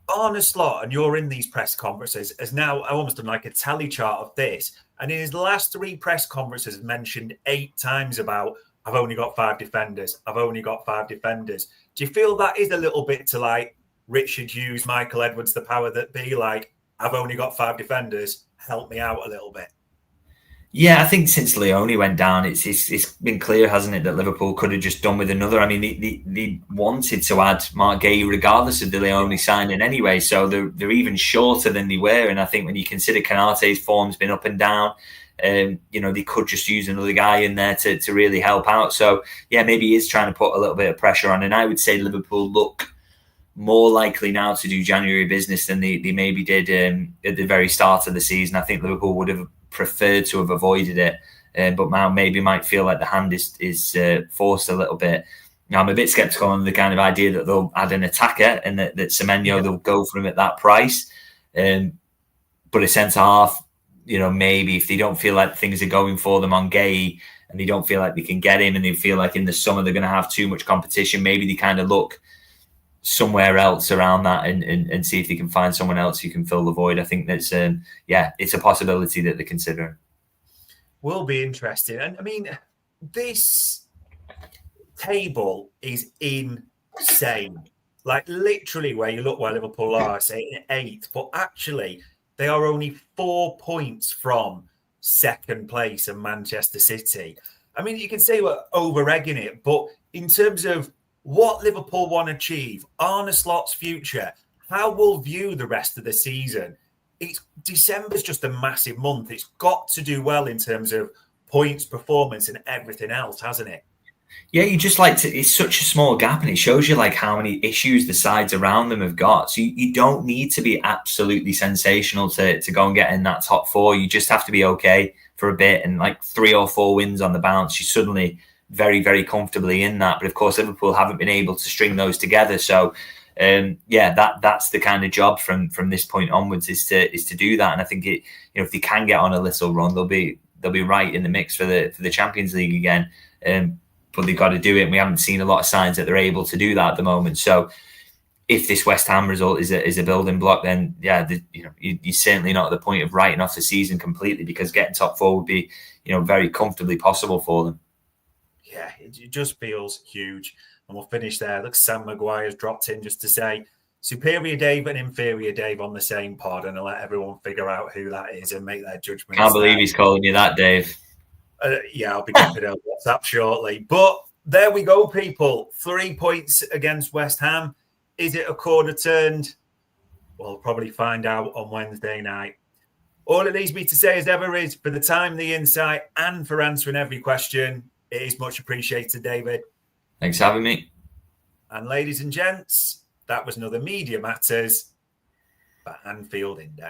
Arne Slot, and you're in these press conferences, has now almost done like a tally chart of this. And in his last 3 press conferences, mentioned 8 times about, I've only got 5 defenders. I've only got 5 defenders. Do you feel that is a little bit to like Richard Hughes, Michael Edwards, the power that be, like, I've only got 5 defenders, help me out a little bit? Yeah, I think since Leone went down, it's been clear, hasn't it, that Liverpool could have just done with another. I mean, they wanted to add Mark Gay regardless of the Leone signing anyway, so they're even shorter than they were. And I think when you consider Canate's form's been up and down, they could just use another guy in there to really help out. So yeah, maybe he is trying to put a little bit of pressure on. And I would say Liverpool look more likely now to do January business than they maybe did at the very start of the season. I think Liverpool would have preferred to have avoided it, but now maybe might feel like the hand is forced a little bit. Now, I'm a bit sceptical on the kind of idea that they'll add an attacker and that Semenyo, they'll go for him at that price. But a centre half, maybe if they don't feel like things are going for them on Gay and they don't feel like they can get him and they feel like in the summer they're going to have too much competition, maybe they kind of look somewhere else around that and see if they can find someone else who can fill the void. I think that's it's a possibility that they're considering. Will be interesting. And I mean, this table is insane. Like literally where you look where Liverpool are, say 8th, but actually they are only 4 points from 2nd place and Manchester City. I mean, you can say we're over-egging it, but in terms of what Liverpool want to achieve, Arne Slot's future, how we'll view the rest of the season. December's just a massive month. It's got to do well in terms of points, performance, and everything else, hasn't it? Yeah, you just like to. It's such a small gap, and it shows you like how many issues the sides around them have got. So you don't need to be absolutely sensational to go and get in that top 4. You just have to be okay for a bit, and like 3 or 4 wins on the bounce, you suddenly very, very comfortably in that. But of course, Liverpool haven't been able to string those together. So that's the kind of job from this point onwards is to do that. And I think if they can get on a little run, they'll be right in the mix for the Champions League again. But they've got to do it. And we haven't seen a lot of signs that they're able to do that at the moment. So if this West Ham result is a building block, then you're certainly not at the point of writing off the season completely, because getting top 4 would be very comfortably possible for them. Yeah, it just feels huge. And we'll finish there. Look, Sam Maguire's dropped in just to say superior Dave and inferior Dave on the same pod, and I'll let everyone figure out who that is and make their judgments. Can't believe he's calling you that, Dave. I'll be dropping out WhatsApp shortly. But there we go, people. 3 points against West Ham. Is it a corner turned? We'll probably find out on Wednesday night. All it leaves me to say as ever is, for the time, the insight, and for answering every question, it is much appreciated, David. Thanks for having me. And ladies and gents, that was another Media Matters for Anfield Index.